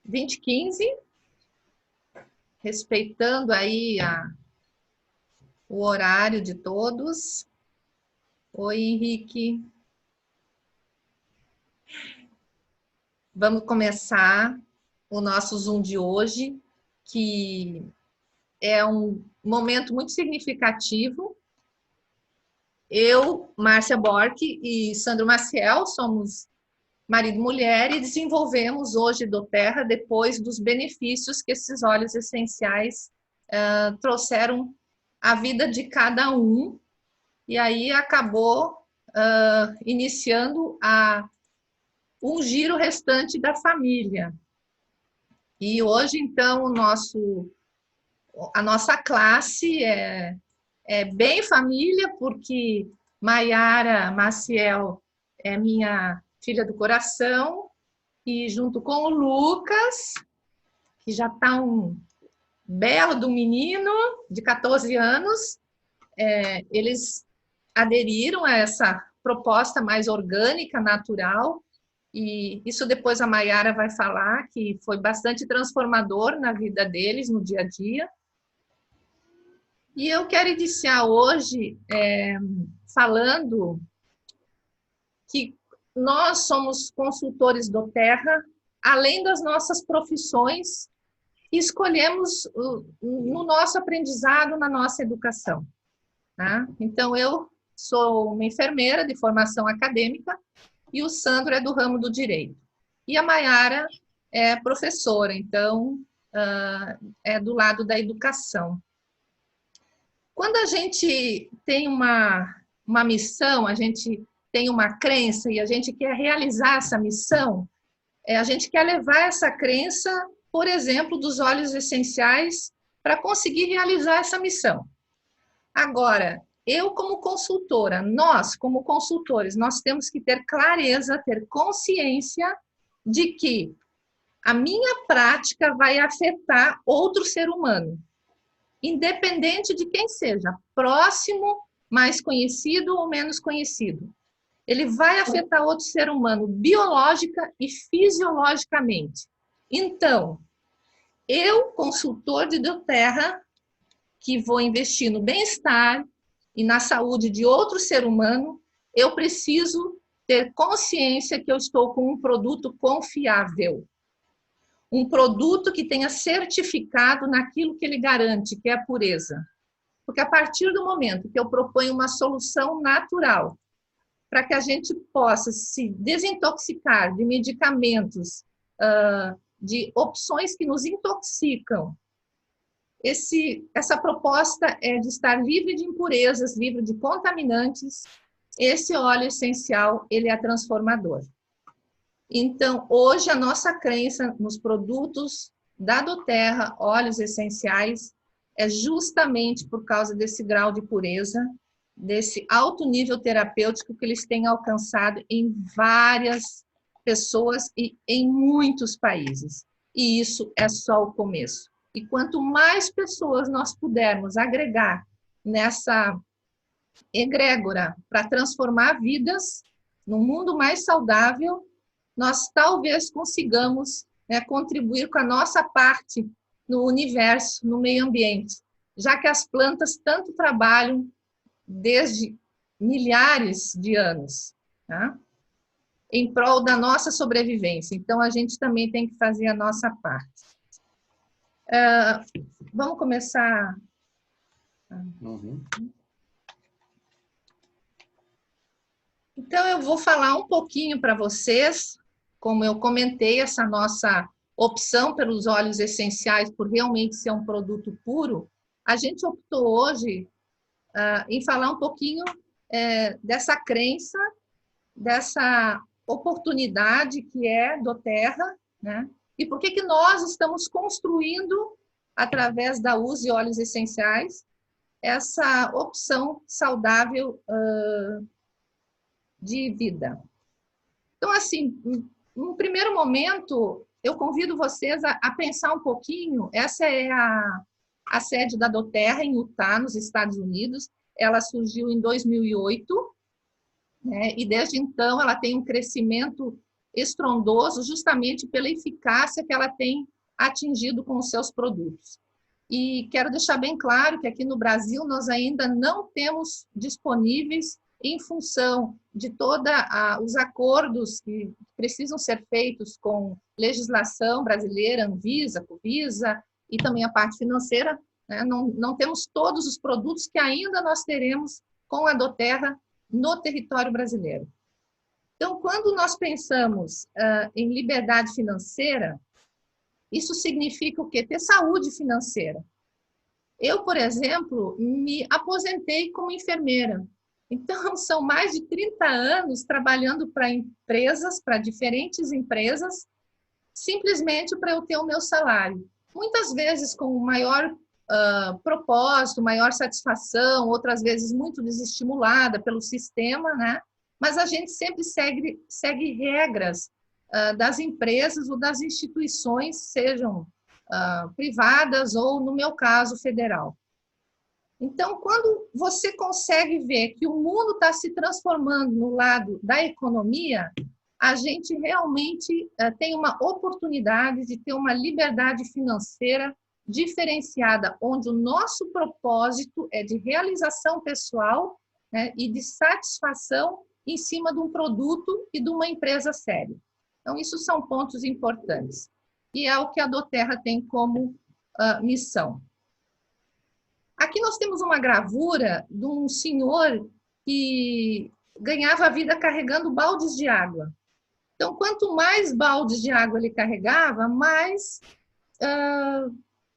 2015, respeitando aí o horário de todos. Oi, Henrique. Vamos começar o nosso Zoom de hoje, que é um momento muito significativo. Eu, Márcia Borck e Sandro Maciel somos marido e mulher e desenvolvemos hoje doTERRA depois dos benefícios que esses óleos essenciais trouxeram à vida de cada um. E aí acabou iniciando um giro restante da família. E hoje, então, a nossa classe é bem família, porque Maiara Maciel é minha filha do coração, e junto com o Lucas, que já está um belo do menino, de 14 anos, eles aderiram a essa proposta mais orgânica, natural, e isso depois a Maiara vai falar, que foi bastante transformador na vida deles, no dia a dia. E eu quero iniciar hoje falando que nós somos consultores doTERRA, além das nossas profissões, e escolhemos no nosso aprendizado, na nossa educação. Tá? Então, eu sou uma enfermeira de formação acadêmica e o Sandro é do ramo do direito. E a Maiara é professora, então, é do lado da educação. Quando a gente tem uma missão, a gente tem uma crença e a gente quer realizar essa missão, a gente quer levar essa crença, por exemplo, dos óleos essenciais para conseguir realizar essa missão. Agora, eu como consultora, nós como consultores, nós temos que ter clareza, ter consciência de que a minha prática vai afetar outro ser humano, independente de quem seja, próximo, mais conhecido ou menos conhecido. Ele vai afetar outro ser humano biológica e fisiologicamente. Então, eu, consultor de doTERRA, que vou investir no bem-estar e na saúde de outro ser humano, eu preciso ter consciência que eu estou com um produto confiável. Um produto que tenha certificado naquilo que ele garante, que é a pureza. Porque a partir do momento que eu proponho uma solução natural para que a gente possa se desintoxicar de medicamentos, de opções que nos intoxicam, essa proposta é de estar livre de impurezas, livre de contaminantes. Esse óleo essencial, ele é transformador. Então, hoje, a nossa crença nos produtos da doTERRA, óleos essenciais, é justamente por causa desse grau de pureza, desse alto nível terapêutico que eles têm alcançado em várias pessoas e em muitos países. E isso é só o começo. E quanto mais pessoas nós pudermos agregar nessa egrégora para transformar vidas num mundo mais saudável, nós talvez consigamos contribuir com a nossa parte no universo, no meio ambiente, já que as plantas tanto trabalham desde milhares de anos, tá? Em prol da nossa sobrevivência. Então, a gente também tem que fazer a nossa parte. Vamos começar. Então, eu vou falar um pouquinho para vocês, como eu comentei, essa nossa opção pelos óleos essenciais, por realmente ser um produto puro, a gente optou hoje em falar um pouquinho dessa crença, dessa oportunidade que é doTERRA, né? E por que nós estamos construindo, através da uso de óleos essenciais, essa opção saudável de vida. Então, assim, no primeiro momento, eu convido vocês a pensar um pouquinho. Essa é a sede da doTERRA em Utah, nos Estados Unidos. Ela surgiu em 2008, né? E desde então ela tem um crescimento estrondoso, justamente pela eficácia que ela tem atingido com os seus produtos. E quero deixar bem claro que aqui no Brasil nós ainda não temos disponíveis, em função de todos os acordos que precisam ser feitos com legislação brasileira, Anvisa, Covisa, e também a parte financeira, né? Não temos todos os produtos que ainda nós teremos com a doTERRA no território brasileiro. Então, quando nós pensamos em liberdade financeira, isso significa o quê? Ter saúde financeira. Eu, por exemplo, me aposentei como enfermeira. Então, são mais de 30 anos trabalhando para empresas, para diferentes empresas, simplesmente para eu ter o meu salário. Muitas vezes com maior propósito, maior satisfação, outras vezes muito desestimulada pelo sistema, né? Mas a gente sempre segue regras das empresas ou das instituições, sejam privadas ou, no meu caso, federal. Então, quando você consegue ver que o mundo está se transformando no lado da economia, a gente realmente tem uma oportunidade de ter uma liberdade financeira diferenciada, onde o nosso propósito é de realização pessoal, né, e de satisfação em cima de um produto e de uma empresa séria. Então, isso são pontos importantes. E é o que a doTERRA tem como missão. Aqui nós temos uma gravura de um senhor que ganhava a vida carregando baldes de água. Então, quanto mais baldes de água ele carregava, mais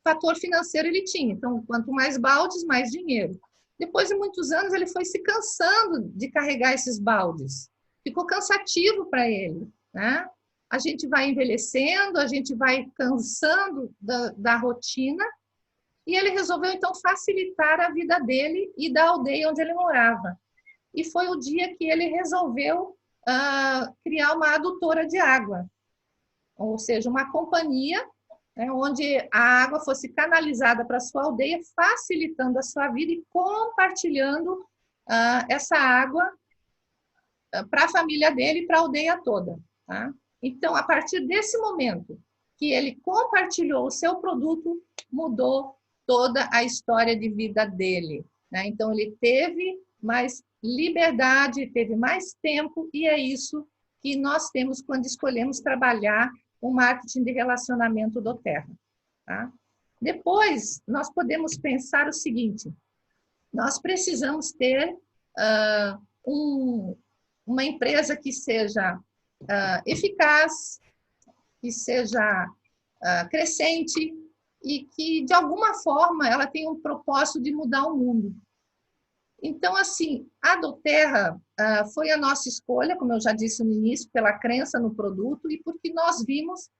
fator financeiro ele tinha. Então, quanto mais baldes, mais dinheiro. Depois de muitos anos, ele foi se cansando de carregar esses baldes. Ficou cansativo para ele, né? A gente vai envelhecendo, a gente vai cansando da rotina, e ele resolveu, então, facilitar a vida dele e da aldeia onde ele morava. E foi o dia que ele resolveu criar uma adutora de água, ou seja, uma companhia, né, onde a água fosse canalizada para a sua aldeia, facilitando a sua vida e compartilhando essa água para a família dele e para a aldeia toda. Tá? Então, a partir desse momento que ele compartilhou o seu produto, mudou toda a história de vida dele, né? Então, ele teve mais liberdade, teve mais tempo, e é isso que nós temos quando escolhemos trabalhar o marketing de relacionamento doTERRA. Tá? Depois, nós podemos pensar o seguinte: nós precisamos ter uma empresa que seja eficaz, que seja crescente, e que, de alguma forma, ela tem um propósito de mudar o mundo. Então, assim, a doTERRA foi a nossa escolha, como eu já disse no início, pela crença no produto e porque nós vimos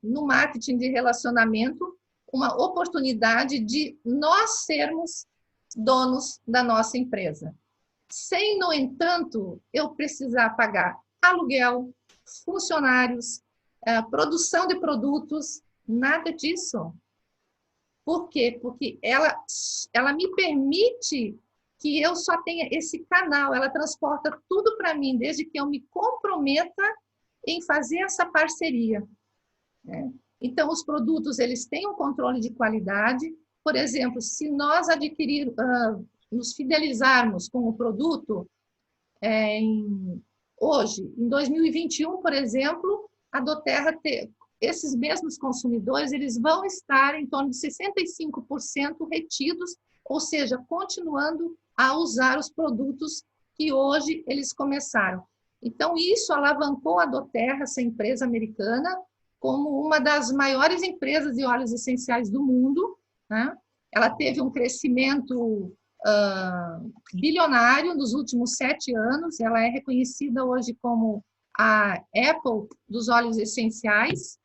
no marketing de relacionamento uma oportunidade de nós sermos donos da nossa empresa. Sem, no entanto, eu precisar pagar aluguel, funcionários, produção de produtos, nada disso. Por quê? Porque ela me permite que eu só tenha esse canal, ela transporta tudo para mim, desde que eu me comprometa em fazer essa parceria. Né? Então, os produtos, eles têm um controle de qualidade. Por exemplo, se nós nos fidelizarmos com o produto, hoje, em 2021, por exemplo, a doTERRA, esses mesmos consumidores, eles vão estar em torno de 65% retidos, ou seja, continuando a usar os produtos que hoje eles começaram. Então, isso alavancou a doTERRA, essa empresa americana, como uma das maiores empresas de óleos essenciais do mundo, né? Ela teve um crescimento bilionário nos últimos 7 anos, ela é reconhecida hoje como a Apple dos óleos essenciais.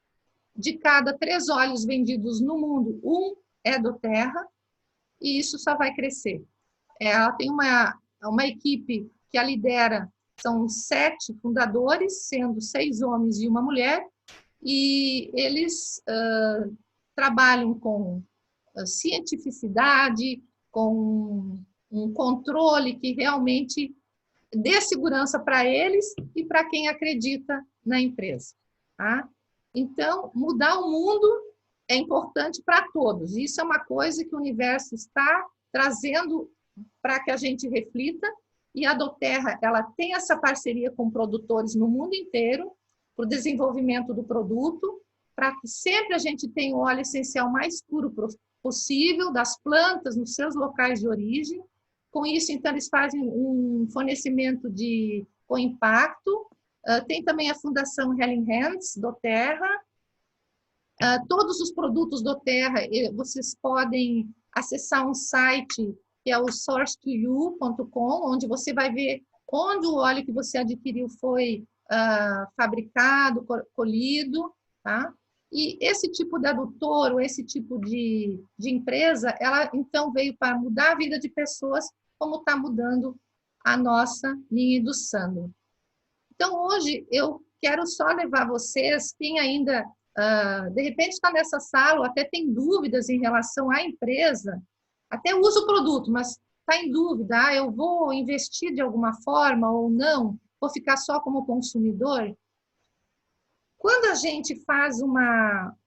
De cada 3 óleos vendidos no mundo, 1 é doTERRA, e isso só vai crescer. Ela tem uma equipe que a lidera, são 7 fundadores, sendo 6 homens e uma mulher, e eles trabalham com cientificidade, com um controle que realmente dê segurança para eles e para quem acredita na empresa. Tá? Então, mudar o mundo é importante para todos. Isso é uma coisa que o universo está trazendo para que a gente reflita, e a doTERRA, ela tem essa parceria com produtores no mundo inteiro para o desenvolvimento do produto, para que sempre a gente tenha o óleo essencial mais puro possível das plantas nos seus locais de origem. Com isso, então, eles fazem um fornecimento com impacto. Tem também a Fundação Helling Hands, doTERRA. Todos os produtos doTERRA, vocês podem acessar um site que é o source2you.com, onde você vai ver onde o óleo que você adquiriu foi fabricado, colhido, tá? E esse tipo de adutor, ou esse tipo de empresa, ela então veio para mudar a vida de pessoas, como está mudando a nossa, minha e do Sandro. Então, hoje, eu quero só levar vocês, quem ainda, de repente, está nessa sala, ou até tem dúvidas em relação à empresa, até usa o produto, mas está em dúvida, eu vou investir de alguma forma ou não, vou ficar só como consumidor. Quando a gente faz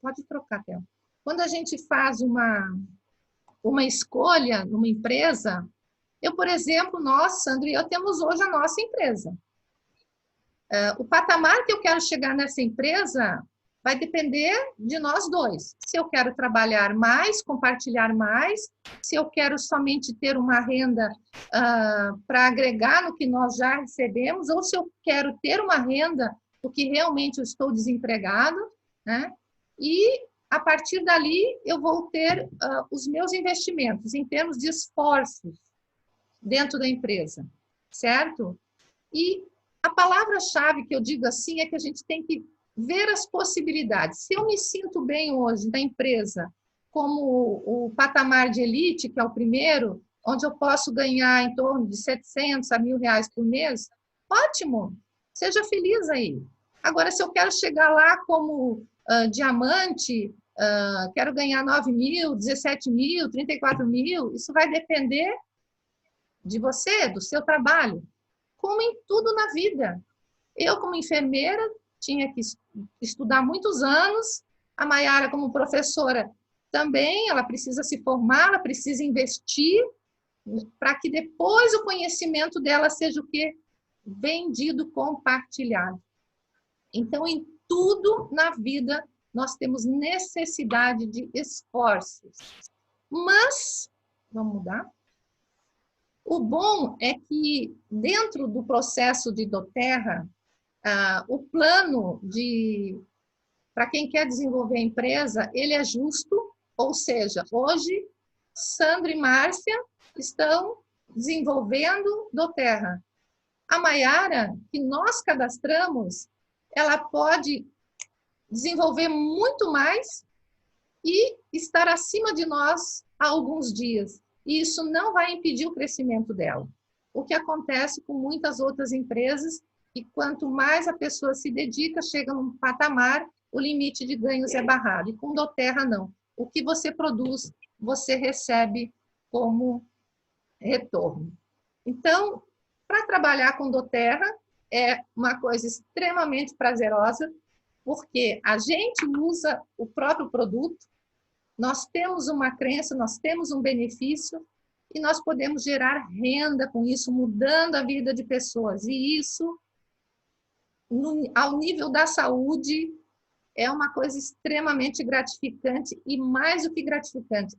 pode trocar, Théo. Quando a gente faz uma escolha numa empresa, eu, por exemplo, nós, Sandro e eu, temos hoje a nossa empresa. O patamar que eu quero chegar nessa empresa vai depender de nós dois. Se eu quero trabalhar mais, compartilhar mais, se eu quero somente ter uma renda para agregar no que nós já recebemos, ou se eu quero ter uma renda porque realmente eu estou desempregado, né? E a partir dali eu vou ter os meus investimentos em termos de esforços dentro da empresa, certo? E a palavra-chave que eu digo assim é que a gente tem que ver as possibilidades. Se eu me sinto bem hoje na empresa como o patamar de elite, que é o primeiro, onde eu posso ganhar em torno de 700 a R$1.000 por mês, ótimo, seja feliz aí. Agora, se eu quero chegar lá como diamante, quero ganhar 9.000, 17.000, 34.000, isso vai depender de você, do seu trabalho, como em tudo na vida. Eu, como enfermeira, tinha que estudar muitos anos, a Maiara, como professora, também, ela precisa se formar, ela precisa investir, para que depois o conhecimento dela seja o quê? Vendido, compartilhado. Então, em tudo na vida, nós temos necessidade de esforços. Mas, vamos mudar? O bom é que, dentro do processo de doTERRA, o plano para quem quer desenvolver a empresa, ele é justo, ou seja, hoje, Sandro e Márcia estão desenvolvendo doTERRA. A Maiara, que nós cadastramos, ela pode desenvolver muito mais e estar acima de nós há alguns dias. E isso não vai impedir o crescimento dela. O que acontece com muitas outras empresas, que quanto mais a pessoa se dedica, chega num patamar, o limite de ganhos é barrado. E com doTERRA, não. O que você produz, você recebe como retorno. Então, para trabalhar com doTERRA, é uma coisa extremamente prazerosa, porque a gente usa o próprio produto, nós temos uma crença, nós temos um benefício e nós podemos gerar renda com isso, mudando a vida de pessoas. E isso, ao nível da saúde, é uma coisa extremamente gratificante e, mais do que gratificante,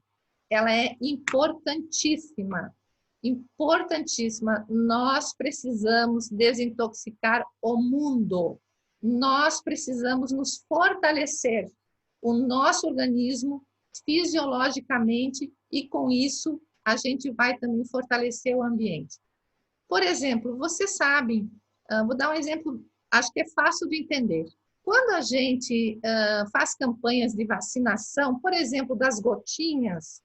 ela é importantíssima. Importantíssima. Nós precisamos desintoxicar o mundo. Nós precisamos nos fortalecer, o nosso organismo, fisiologicamente, e com isso a gente vai também fortalecer o ambiente. Por exemplo, vocês sabem, vou dar um exemplo, acho que é fácil de entender. Quando a gente faz campanhas de vacinação, por exemplo, das gotinhas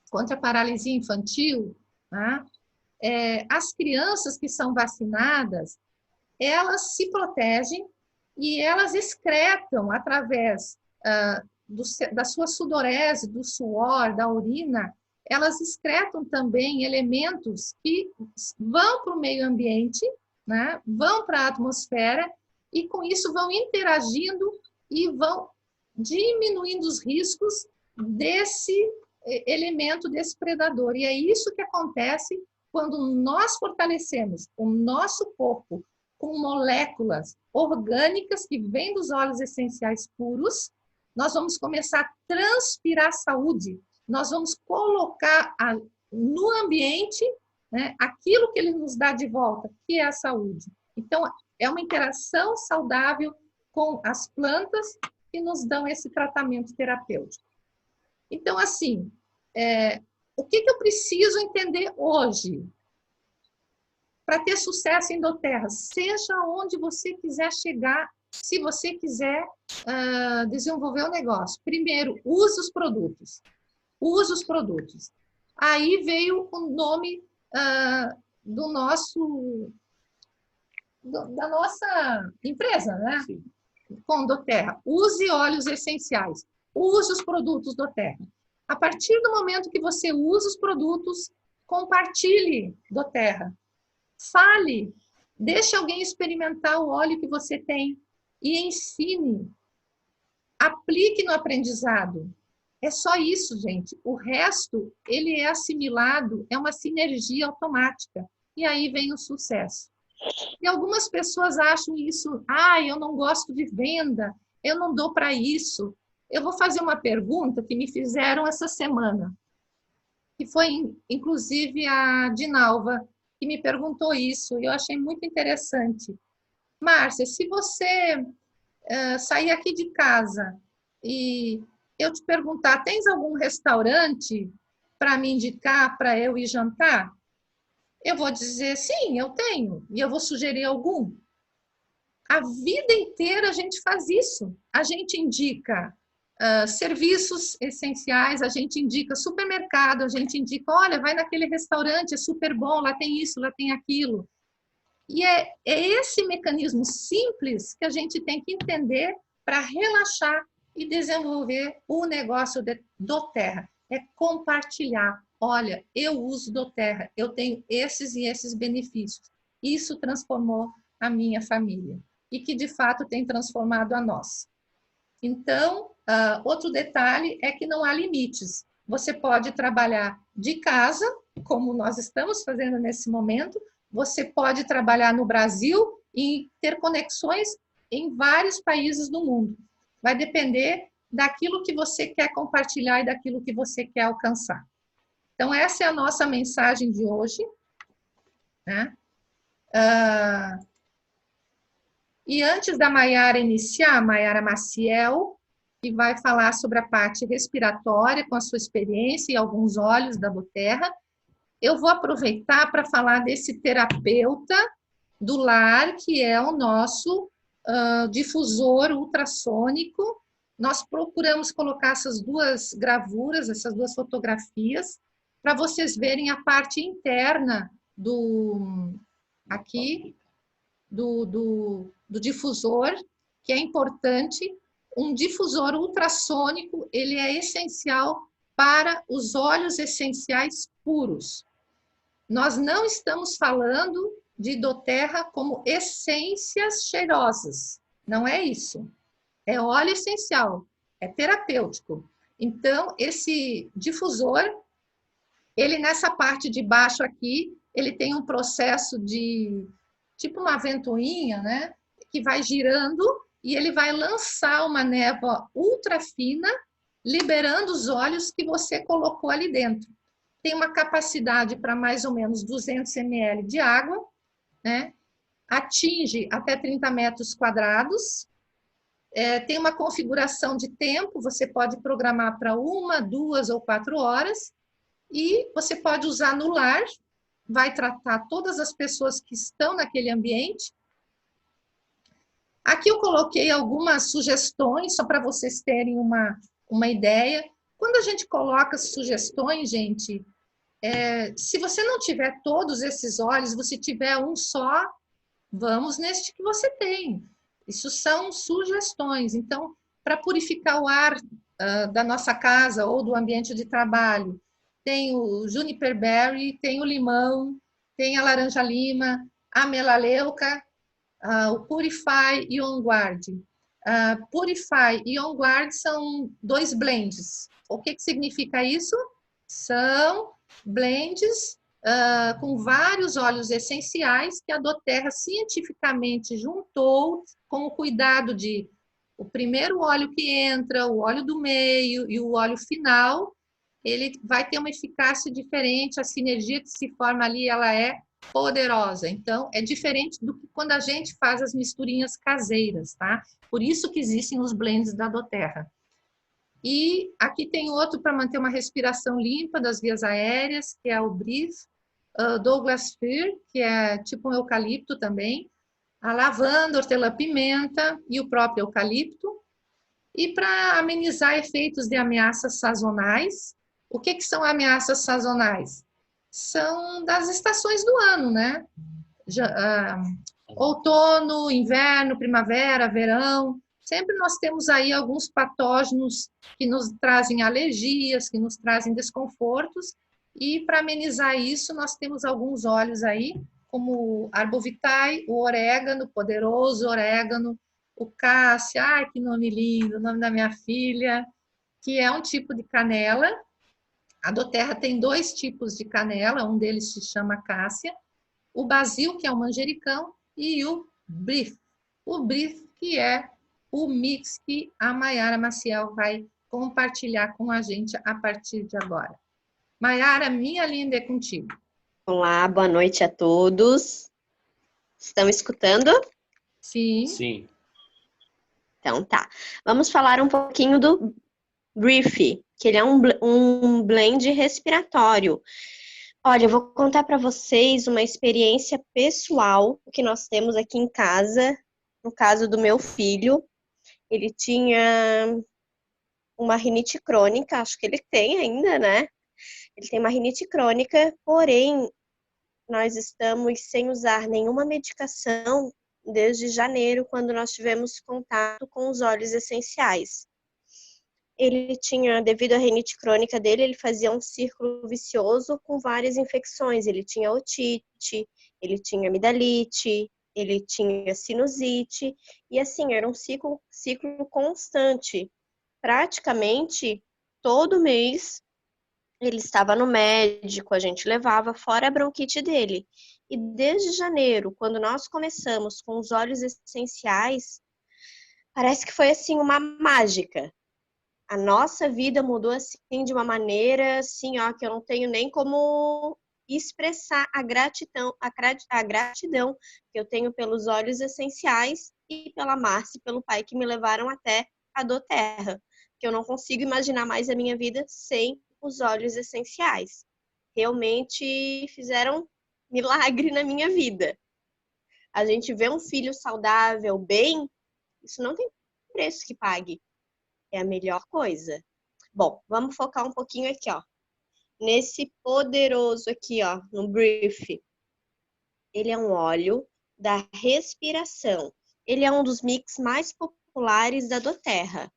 contra a paralisia infantil, tá? As crianças que são vacinadas, elas se protegem e elas excretam através da sua sudorese, do suor, da urina, elas excretam também elementos que vão para o meio ambiente, né? Vão para a atmosfera e com isso vão interagindo e vão diminuindo os riscos desse elemento, desse predador. E é isso que acontece quando nós fortalecemos o nosso corpo com moléculas orgânicas que vêm dos óleos essenciais puros. Nós vamos começar a transpirar saúde, nós vamos colocar no ambiente, né, aquilo que ele nos dá de volta, que é a saúde. Então, é uma interação saudável com as plantas que nos dão esse tratamento terapêutico. Então, assim, o que eu preciso entender hoje para ter sucesso em doTERRA? Seja onde você quiser chegar, se você quiser desenvolver o negócio. Primeiro, use os produtos. Use os produtos. Aí veio o nome da nossa empresa, né? Sim. Com doTERRA. Use óleos essenciais. Use os produtos doTERRA. A partir do momento que você usa os produtos, compartilhe doTERRA. Fale. Deixe alguém experimentar o óleo que você tem e ensine. Aplique no aprendizado. É só isso, gente. O resto, ele é assimilado, é uma sinergia automática. E aí vem o sucesso. E algumas pessoas acham isso, eu não gosto de venda, eu não dou para isso. Eu vou fazer uma pergunta que me fizeram essa semana, que foi, inclusive, a Dinalva, que me perguntou isso, e eu achei muito interessante. Márcia, se você sair aqui de casa e eu te perguntar, tens algum restaurante para me indicar para eu ir jantar? Eu vou dizer, sim, eu tenho. E eu vou sugerir algum. A vida inteira a gente faz isso. A gente indica serviços essenciais, a gente indica supermercado, a gente indica, olha, vai naquele restaurante, é super bom, lá tem isso, lá tem aquilo. E é esse mecanismo simples que a gente tem que entender para relaxar e desenvolver o negócio doTERRA. É compartilhar. Olha, eu uso doTERRA, eu tenho esses e esses benefícios. Isso transformou a minha família e que, de fato, tem transformado a nós. Então, outro detalhe é que não há limites. Você pode trabalhar de casa, como nós estamos fazendo nesse momento, você pode trabalhar no Brasil e ter conexões em vários países do mundo. Vai depender daquilo que você quer compartilhar e daquilo que você quer alcançar. Então, essa é a nossa mensagem de hoje, né? E antes da Maiara iniciar, a Maiara Maciel, que vai falar sobre a parte respiratória, com a sua experiência e alguns óleos da doTERRA, eu vou aproveitar para falar desse terapeuta do lar, que é o nosso difusor ultrassônico. Nós procuramos colocar essas duas gravuras, essas duas fotografias, para vocês verem a parte interna do difusor, que é importante. Um difusor ultrassônico, ele é essencial para os óleos essenciais puros. Nós não estamos falando de doTERRA como essências cheirosas. Não é isso. É óleo essencial, é terapêutico. Então, esse difusor, ele nessa parte de baixo aqui, ele tem um processo de, tipo uma ventoinha, né? Que vai girando e ele vai lançar uma névoa ultra fina, liberando os óleos que você colocou ali dentro. Tem uma capacidade para mais ou menos 200 ml de água, né? Atinge até 30 metros quadrados, tem uma configuração de tempo, você pode programar para 1, 2 ou 4 horas, e você pode usar no lar, vai tratar todas as pessoas que estão naquele ambiente. Aqui eu coloquei algumas sugestões, só para vocês terem uma ideia. Quando a gente coloca sugestões, gente, se você não tiver todos esses óleos, você tiver um só, vamos neste que você tem. Isso são sugestões. Então, para purificar o ar da nossa casa ou do ambiente de trabalho, tem o juniper berry, tem o limão, tem a laranja-lima, a melaleuca, o Purify e On Guard. Purify e On Guard são 2 blends. O que significa isso? São blends com vários óleos essenciais que a doTERRA cientificamente juntou com o cuidado de o primeiro óleo que entra, o óleo do meio e o óleo final, ele vai ter uma eficácia diferente, a sinergia que se forma ali, ela é poderosa. Então, é diferente do que quando a gente faz as misturinhas caseiras, tá? Por isso que existem os blends da doTERRA. E aqui tem outro para manter uma respiração limpa das vias aéreas, que é o Breathe, Douglas Fir, que é tipo um eucalipto também, a lavanda, hortelã-pimenta e o próprio eucalipto. E para amenizar efeitos de ameaças sazonais, o que são ameaças sazonais? São das estações do ano, né? Outono, inverno, primavera, verão. Sempre nós temos aí alguns patógenos que nos trazem alergias, que nos trazem desconfortos. E para amenizar isso, nós temos alguns óleos aí, como Arbovitae, o orégano, poderoso orégano, o Cássia, ai que nome lindo, o nome da minha filha, que é um tipo de canela. A doTERRA tem 2 tipos de canela, um deles se chama Cássia, o basil, que é o manjericão, e o brief. O brief, que é o mix que a Maiara Maciel vai compartilhar com a gente a partir de agora. Maiara, minha linda, é contigo. Olá, boa noite a todos. Estão escutando? Sim. Sim. Então tá. Vamos falar um pouquinho do Brief, que ele é um blend respiratório. Olha, eu vou contar para vocês uma experiência pessoal que nós temos aqui em casa, no caso do meu filho. Ele tinha uma rinite crônica, acho que ele tem ainda, né? Ele tem uma rinite crônica, porém, nós estamos sem usar nenhuma medicação desde janeiro, quando nós tivemos contato com os óleos essenciais. Ele tinha, devido à rinite crônica dele, ele fazia um círculo vicioso com várias infecções. Ele tinha otite, ele tinha amidalite, ele tinha sinusite, e assim, era um ciclo constante. Praticamente todo mês ele estava no médico, a gente levava, fora a bronquite dele. E desde janeiro, quando nós começamos com os óleos essenciais, parece que foi assim uma mágica. A nossa vida mudou assim de uma maneira assim, ó, que eu não tenho nem como expressar a gratidão que eu tenho pelos óleos essenciais e pela Márcia e pelo pai que me levaram até a doTERRA, que eu não consigo imaginar mais a minha vida sem os óleos essenciais. Realmente fizeram milagre na minha vida. A gente vê um filho saudável, bem, isso não tem preço que pague. É a melhor coisa. Bom, vamos focar um pouquinho aqui, ó. Nesse poderoso aqui, ó, no Brief. Ele é um óleo da respiração. Ele é um dos mix mais populares da doTERRA.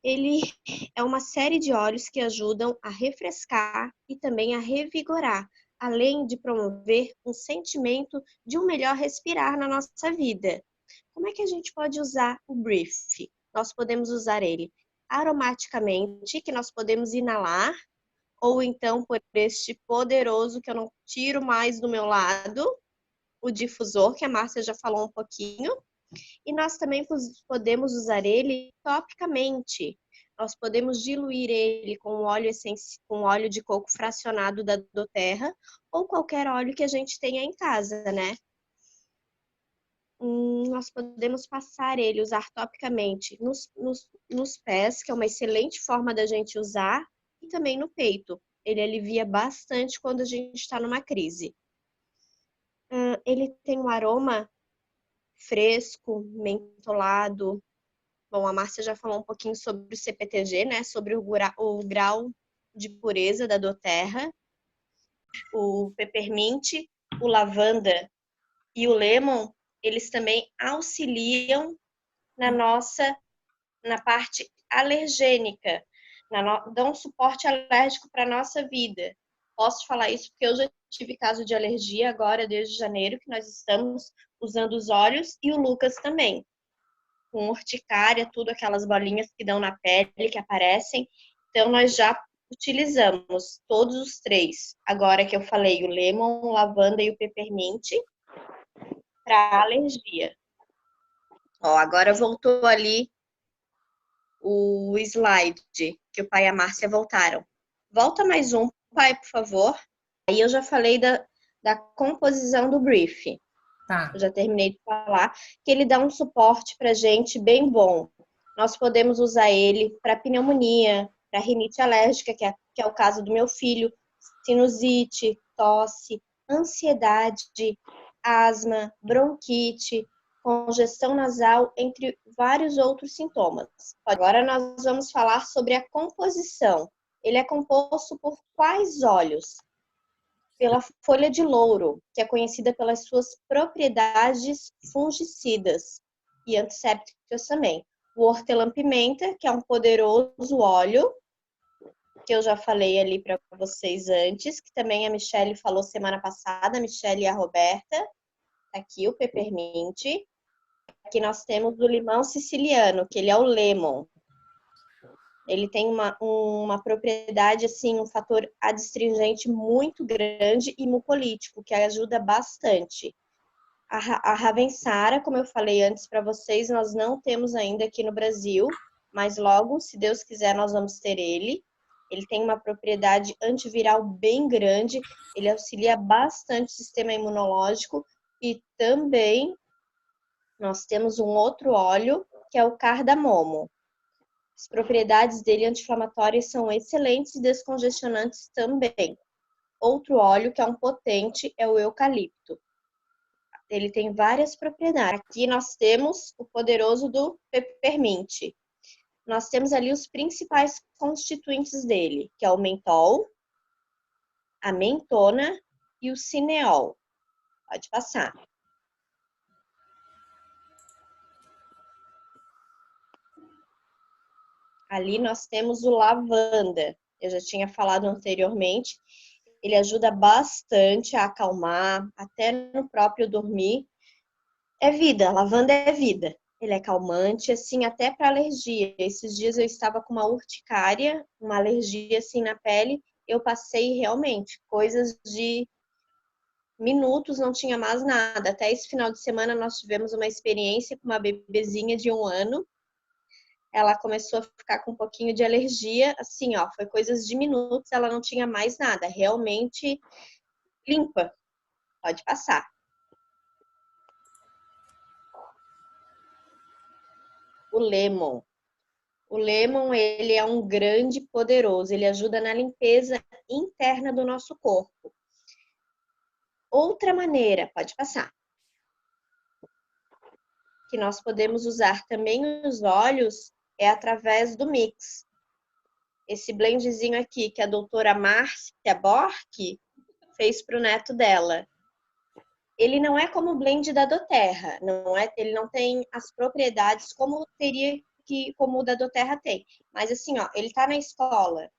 Ele é uma série de óleos que ajudam a refrescar e também a revigorar, além de promover um sentimento de um melhor respirar na nossa vida. Como é que a gente pode usar o Brief? Nós podemos usar ele aromaticamente, que nós podemos inalar, ou então por este poderoso que eu não tiro mais do meu lado, o difusor, que a Márcia já falou um pouquinho. E nós também podemos usar ele topicamente. Nós podemos diluir ele com óleo de coco fracionado da doTERRA ou qualquer óleo que a gente tenha em casa, né? Nós podemos passar ele, usar topicamente nos pés, que é uma excelente forma da gente usar, e também no peito. Ele alivia bastante quando a gente está numa crise. Ele tem um aroma fresco, mentolado. Bom, a Márcia já falou um pouquinho sobre o CPTG, né? Sobre o grau de pureza da doTERRA. O peppermint, o lavanda e o lemon, eles também auxiliam na parte alergênica, dão um suporte alérgico para a nossa vida. posso falar isso porque eu já tive caso de alergia agora desde janeiro, que nós estamos usando os óleos, e o Lucas também, com urticária, tudo aquelas bolinhas que dão na pele, que aparecem. Então, nós já utilizamos todos os três. Agora que eu falei, o lemon, o lavanda e o peppermint para alergia. Ó, agora voltou ali o slide que o pai e a Márcia voltaram. Volta mais um, pai, por favor. Aí eu já falei da composição do brief. Tá. Eu já terminei de falar que ele dá um suporte para gente bem bom. Nós podemos usar ele para pneumonia, para rinite alérgica, que é o caso do meu filho, sinusite, tosse, ansiedade, asma, bronquite, congestão nasal, entre vários outros sintomas. Agora nós vamos falar sobre a composição. Ele é composto por quais óleos? Pela folha de louro, que é conhecida pelas suas propriedades fungicidas e antissépticas também. O hortelã-pimenta, que é um poderoso óleo, que eu já falei ali para vocês antes, que também a Michelle falou semana passada, a Michelle e a Roberta. Aqui o peppermint. Aqui nós temos o limão siciliano, que ele é o lemon. Ele tem uma propriedade, assim, um fator adstringente muito grande e mucolítico, que ajuda bastante. A Ravensara, como eu falei antes para vocês, nós não temos ainda aqui no Brasil, mas logo, se Deus quiser, nós vamos ter ele. Ele tem uma propriedade antiviral bem grande, ele auxilia bastante o sistema imunológico e também nós temos um outro óleo, que é o cardamomo. As propriedades dele anti-inflamatórias são excelentes e descongestionantes também. Outro óleo que é um potente é o eucalipto. Ele tem várias propriedades. Aqui nós temos o poderoso do peppermint. Nós temos ali os principais constituintes dele, que é o mentol, a mentona e o cineol. Pode passar. Ali nós temos o lavanda. Eu já tinha falado anteriormente. Ele ajuda bastante a acalmar, até no próprio dormir. É vida, lavanda é vida. Ele é calmante, assim, até para alergia. Esses dias eu estava com uma urticária, uma alergia assim na pele. Eu passei realmente coisas de minutos, não tinha mais nada. Até esse final de semana nós tivemos uma experiência com uma bebezinha de 1 ano. Ela começou a ficar com um pouquinho de alergia, assim, ó, foi coisas de minutos, ela não tinha mais nada, realmente limpa. Pode passar. O lemon. O lemon, ele é um grande poderoso, ele ajuda na limpeza interna do nosso corpo. Outra maneira, pode passar, que nós podemos usar também os óleos é através do mix. Esse blendzinho aqui que a doutora Márcia Bork fez para o neto dela. Ele não é como o blend da doTERRA, ele não tem as propriedades como como o da doTERRA tem. Mas assim, ó, ele tá na escola,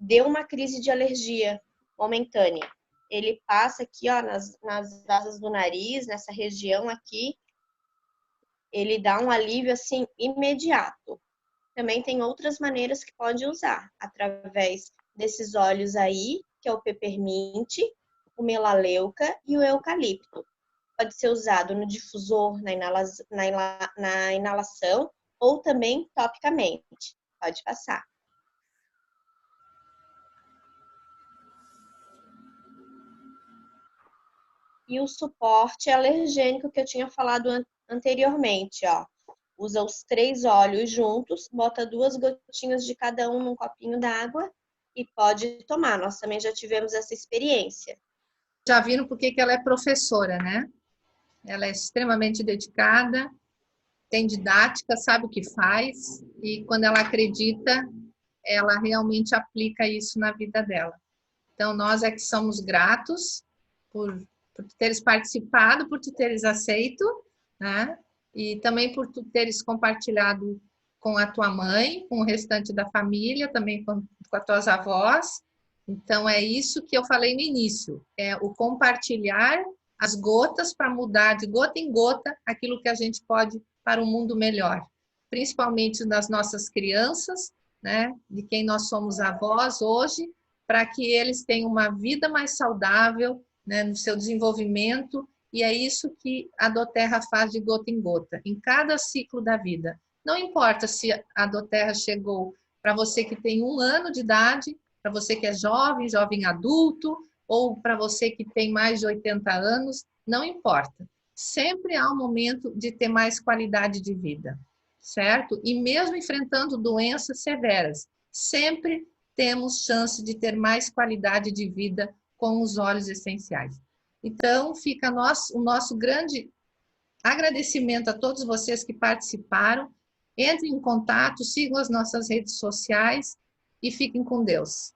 deu uma crise de alergia momentânea. Ele passa aqui, ó, nas asas do nariz, nessa região aqui, ele dá um alívio assim imediato. Também tem outras maneiras que pode usar, através desses óleos aí, que é o peppermint, o melaleuca e o eucalipto. Pode ser usado no difusor, na inalação, ou também topicamente. Pode passar. E o suporte alergênico que eu tinha falado anteriormente, ó. Usa os 3 óleos juntos, bota 2 gotinhas de cada um num copinho d'água e pode tomar. Nós também já tivemos essa experiência. Já viram por que ela é professora, né? Ela é extremamente dedicada, tem didática, sabe o que faz e quando ela acredita, ela realmente aplica isso na vida dela. Então, nós é que somos gratos por tu teres participado, por tu teres aceito, né? E também por tu teres compartilhado com a tua mãe, com o restante da família, também com as tuas avós. Então, é isso que eu falei no início, é o compartilhar as gotas para mudar de gota em gota aquilo que a gente pode para um mundo melhor, principalmente das nossas crianças, né, de quem nós somos avós hoje, para que eles tenham uma vida mais saudável, né, no seu desenvolvimento, e é isso que a Doterra faz de gota em gota, em cada ciclo da vida. Não importa se a Doterra chegou para você que tem 1 ano de idade, para você que é jovem, jovem adulto, ou para você que tem mais de 80 anos, não importa. Sempre há um momento de ter mais qualidade de vida, certo? E mesmo enfrentando doenças severas, sempre temos chance de ter mais qualidade de vida com os óleos essenciais. Então, fica o nosso grande agradecimento a todos vocês que participaram. Entrem em contato, sigam as nossas redes sociais e fiquem com Deus.